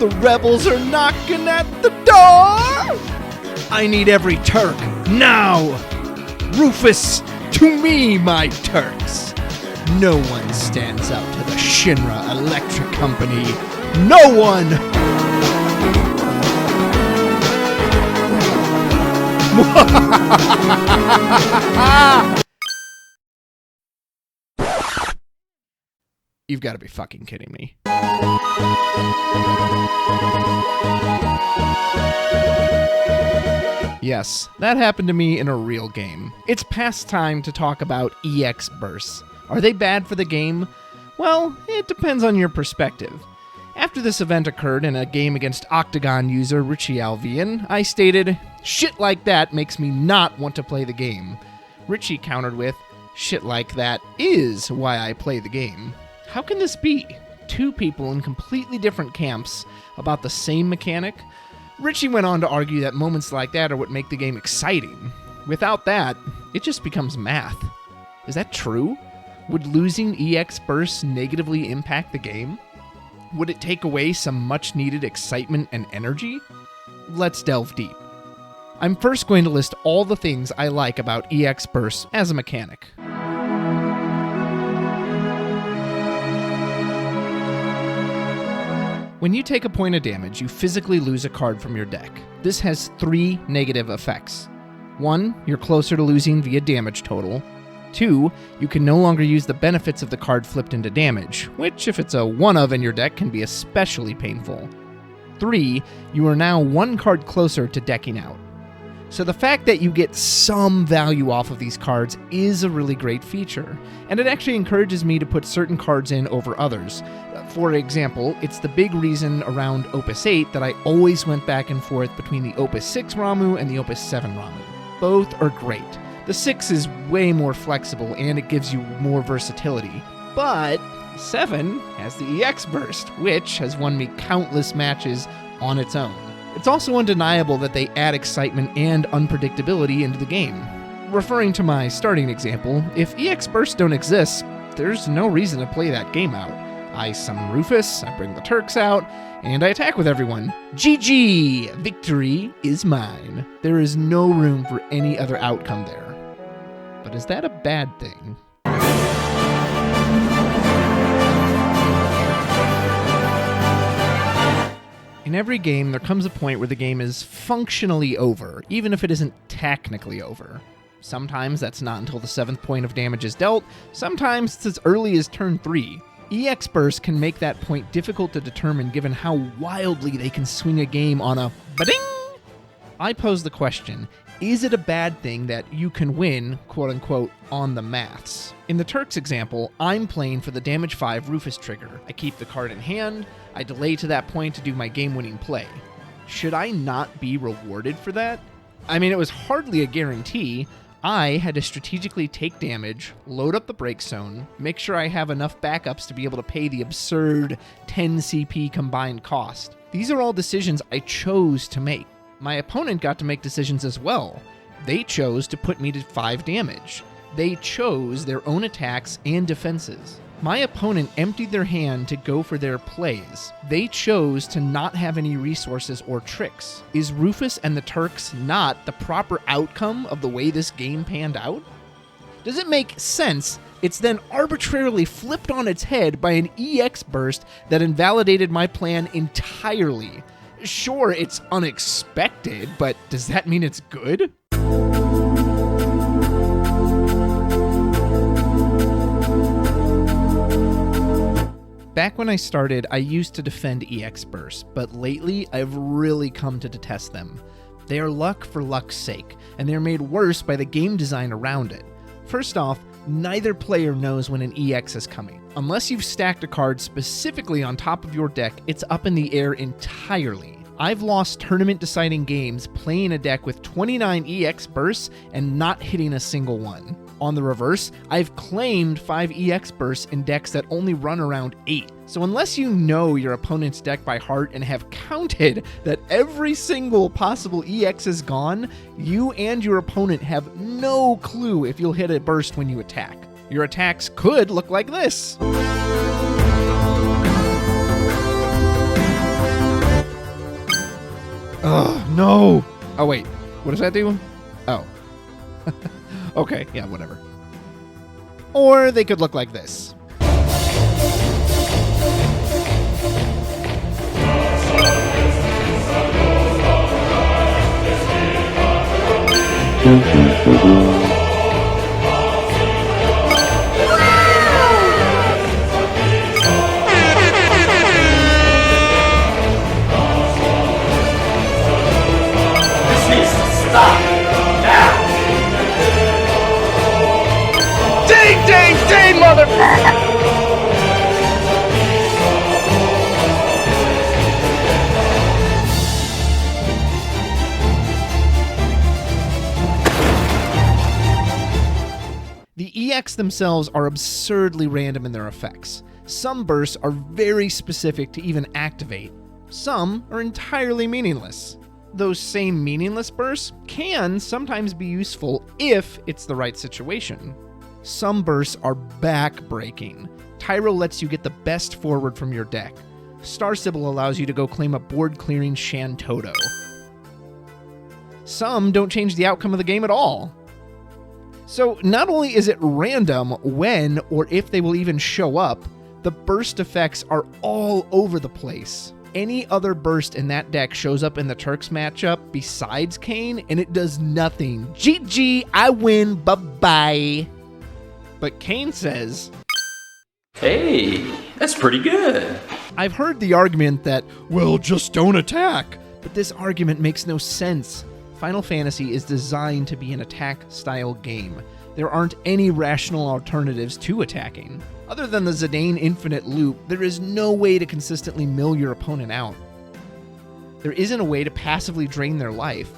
The rebels are knocking at the door! I need every Turk, now! Rufus, to me, my Turks! No one stands up to the Shinra Electric Company. No one! You've got to be fucking kidding me. Yes, that happened to me in a real game. It's past time to talk about EX bursts. Are they bad for the game? Well, it depends on your perspective. After this event occurred in a game against Octagon user Richie Alvian, I stated, "Shit like that makes me not want to play the game." Richie countered with, "Shit like that is why I play the game." How can this be? Two people in completely different camps about the same mechanic? Richie went on to argue that moments like that are what make the game exciting. Without that, it just becomes math. Is that true? Would losing EX bursts negatively impact the game? Would it take away some much-needed excitement and energy? Let's delve deep. I'm first going to list all the things I like about EX bursts as a mechanic. When you take a point of damage, you physically lose a card from your deck. This has 3 negative effects. 1, you're closer to losing via damage total. 2, you can no longer use the benefits of the card flipped into damage, which if it's a 1-of in your deck can be especially painful. 3, you are now 1 card closer to decking out. So the fact that you get some value off of these cards is a really great feature, and it actually encourages me to put certain cards in over others. For example, it's the big reason around Opus 8 that I always went back and forth between the Opus 6 Ramu and the Opus 7 Ramu. Both are great. The 6 is way more flexible and it gives you more versatility, but 7 has the EX burst, which has won me countless matches on its own. It's also undeniable that they add excitement and unpredictability into the game. Referring to my starting example, if EX bursts don't exist, there's no reason to play that game out. I summon Rufus, I bring the Turks out, and I attack with everyone. GG! Victory is mine. There is no room for any other outcome there. But is that a bad thing? In every game, there comes a point where the game is functionally over, even if it isn't technically over. Sometimes that's not until the 7th point of damage is dealt, sometimes it's as early as turn 3. EX bursts can make that point difficult to determine given how wildly they can swing a game on a ba-ding! I pose the question, is it a bad thing that you can win, quote-unquote, on the maths? In the Turks example, I'm playing for the damage 5 Rufus trigger. I keep the card in hand, I delay to that point to do my game-winning play. Should I not be rewarded for that? I mean, it was hardly a guarantee. I had to strategically take damage, load up the break zone, make sure I have enough backups to be able to pay the absurd 10 CP combined cost. These are all decisions I chose to make. My opponent got to make decisions as well. They chose to put me to 5 damage. They chose their own attacks and defenses. My opponent emptied their hand to go for their plays. They chose to not have any resources or tricks. Is Rufus and the Turks not the proper outcome of the way this game panned out? Does it make sense it's then arbitrarily flipped on its head by an EX burst that invalidated my plan entirely? Sure, it's unexpected, but does that mean it's good? Back when I started, I used to defend EX bursts, but lately I've really come to detest them. They are luck for luck's sake, and they're made worse by the game design around it. First off, neither player knows when an EX is coming. Unless you've stacked a card specifically on top of your deck, it's up in the air entirely. I've lost tournament-deciding games playing a deck with 29 EX bursts and not hitting a single one. On the reverse, I've claimed 5 EX bursts in decks that only run around 8. So unless you know your opponent's deck by heart and have counted that every single possible EX is gone, you and your opponent have no clue if you'll hit a burst when you attack. Your attacks could look like this. Ugh, no. Oh, wait. What does that do? Oh. Okay, yeah, whatever. Or they could look like this. Ding, motherfucker! The EX themselves are absurdly random in their effects. Some bursts are very specific to even activate. Some are entirely meaningless. Those same meaningless bursts can sometimes be useful if it's the right situation. Some bursts are back-breaking. Tyro lets you get the best forward from your deck. Star Sibyl allows you to go claim a board-clearing Shantoto. Some don't change the outcome of the game at all. So not only is it random when or if they will even show up, the burst effects are all over the place. Any other burst in that deck shows up in the Turks matchup besides Kayn, and it does nothing. GG, I win, bye-bye. But Kayn says, hey, that's pretty good. I've heard the argument that, well, just don't attack. But this argument makes no sense. Final Fantasy is designed to be an attack-style game. There aren't any rational alternatives to attacking. Other than the Zidane infinite loop, there is no way to consistently mill your opponent out. There isn't a way to passively drain their life.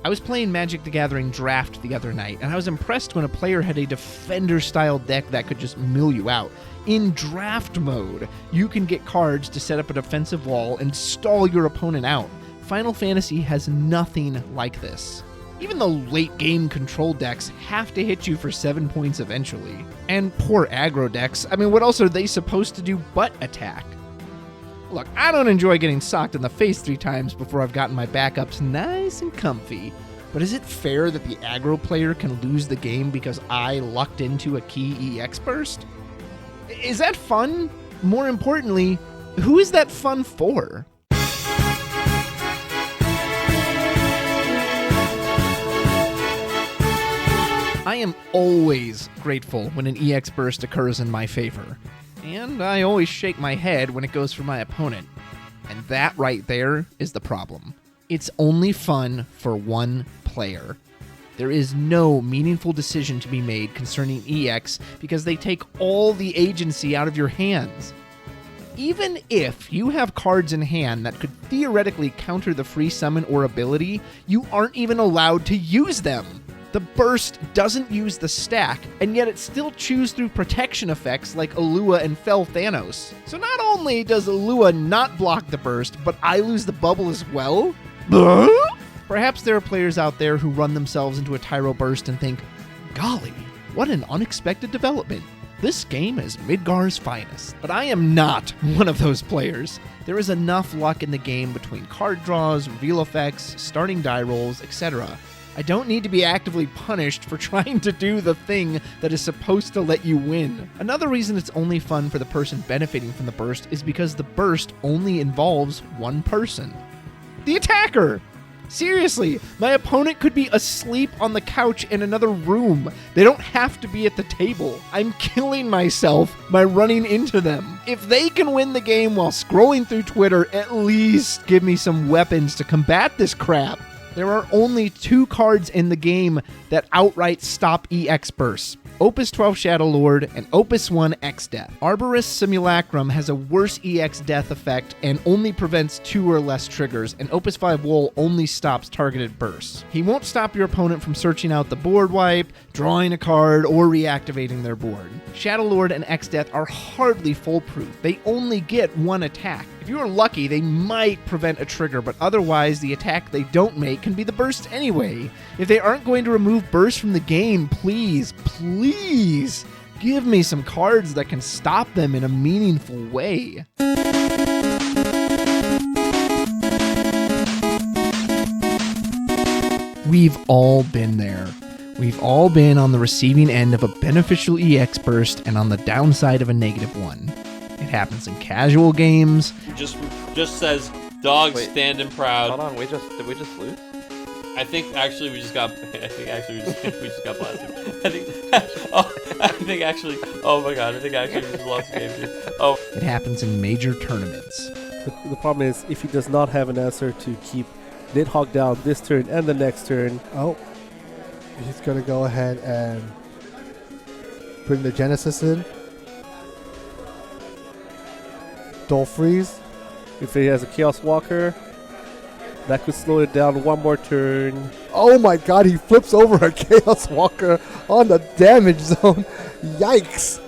I was playing Magic the Gathering Draft the other night, and I was impressed when a player had a Defender-style deck that could just mill you out. In Draft mode, you can get cards to set up a defensive wall and stall your opponent out. Final Fantasy has nothing like this. Even the late-game control decks have to hit you for 7 points eventually. And poor aggro decks, I mean, what else are they supposed to do but attack? Look, I don't enjoy getting socked in the face 3 times before I've gotten my backups nice and comfy. But is it fair that the aggro player can lose the game because I lucked into a key EX burst? Is that fun? More importantly, who is that fun for? I am always grateful when an EX burst occurs in my favor. And I always shake my head when it goes for my opponent. And that right there is the problem. It's only fun for one player. There is no meaningful decision to be made concerning EX because they take all the agency out of your hands. Even if you have cards in hand that could theoretically counter the free summon or ability, you aren't even allowed to use them. The burst doesn't use the stack, and yet it still chews through protection effects like Alua and Fell Thanos. So not only does Alua not block the burst, but I lose the bubble as well? Perhaps there are players out there who run themselves into a Tyro burst and think, golly, what an unexpected development. This game is Midgar's finest. But I am not one of those players. There is enough luck in the game between card draws, reveal effects, starting die rolls, etc. I don't need to be actively punished for trying to do the thing that is supposed to let you win. Another reason it's only fun for the person benefiting from the burst is because the burst only involves one person. The attacker! Seriously, my opponent could be asleep on the couch in another room. They don't have to be at the table. I'm killing myself by running into them. If they can win the game while scrolling through Twitter, at least give me some weapons to combat this crap. There are only 2 cards in the game that outright stop EX bursts. Opus 12 Shadow Lord and Opus 1 X Death. Arborist Simulacrum has a worse EX death effect and only prevents 2 or less triggers, and Opus 5 Wool only stops targeted bursts. He won't stop your opponent from searching out the board wipe, drawing a card, or reactivating their board. Shadow Lord and X Death are hardly foolproof. They only get 1 attack. If you are lucky, they might prevent a trigger, but otherwise the attack they don't make can be the burst anyway. If they aren't going to remove burst from the game, please give me some cards that can stop them in a meaningful way. We've all been there. We've all been on the receiving end of a beneficial EX burst and on the downside of a negative one. It happens in casual games. Just says, dog standing proud. Hold on, did we just lose? I think actually we just got blasted. Oh my god, I think actually we just lost the game, dude. Oh. It happens in major tournaments. The problem is, if he does not have an answer to keep Nidhogg down this turn and the next turn. Oh, he's going to go ahead and bring the Genesis in. Dull Freeze. If he has a Chaos Walker, that could slow it down one more turn. Oh my god, he flips over a Chaos Walker on the damage zone. Yikes.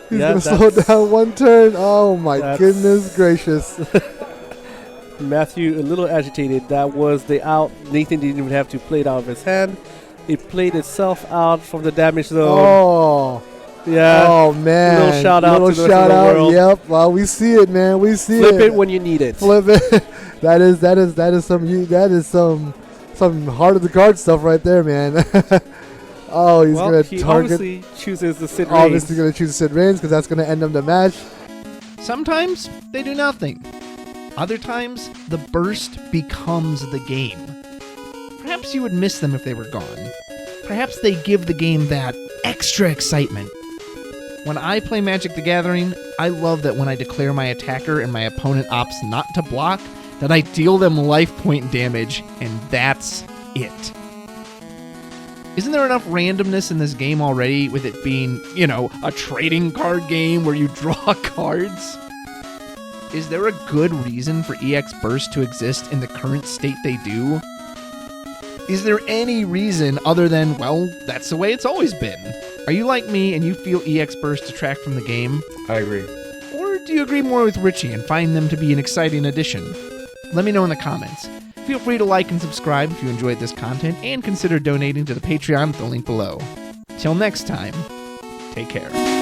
He's going to slow down one turn. Oh my goodness gracious. Matthew, a little agitated. That was the out. Nathan didn't even have to play it out of his hand. It played itself out from the damage zone. Oh. Yeah. Oh man. Little shout out to the rest of the world. Yep. Well, we see it, man. We see Flip it when you need it. Flip it. that is some heart of the card stuff right there, man. Oh, he's gonna he target. Obviously chooses the Sid Obviously gonna choose Sid Reigns because that's gonna end him the match. Sometimes they do nothing. Other times the burst becomes the game. Perhaps you would miss them if they were gone. Perhaps they give the game that extra excitement. When I play Magic the Gathering, I love that when I declare my attacker and my opponent opts not to block, that I deal them life point damage, and that's it. Isn't there enough randomness in this game already with it being, a trading card game where you draw cards? Is there a good reason for EX Burst to exist in the current state they do? Is there any reason other than, well, that's the way it's always been? Are you like me and you feel EX Burst detract from the game? I agree. Or do you agree more with Richie and find them to be an exciting addition? Let me know in the comments. Feel free to like and subscribe if you enjoyed this content, and consider donating to the Patreon at the link below. Till next time, take care.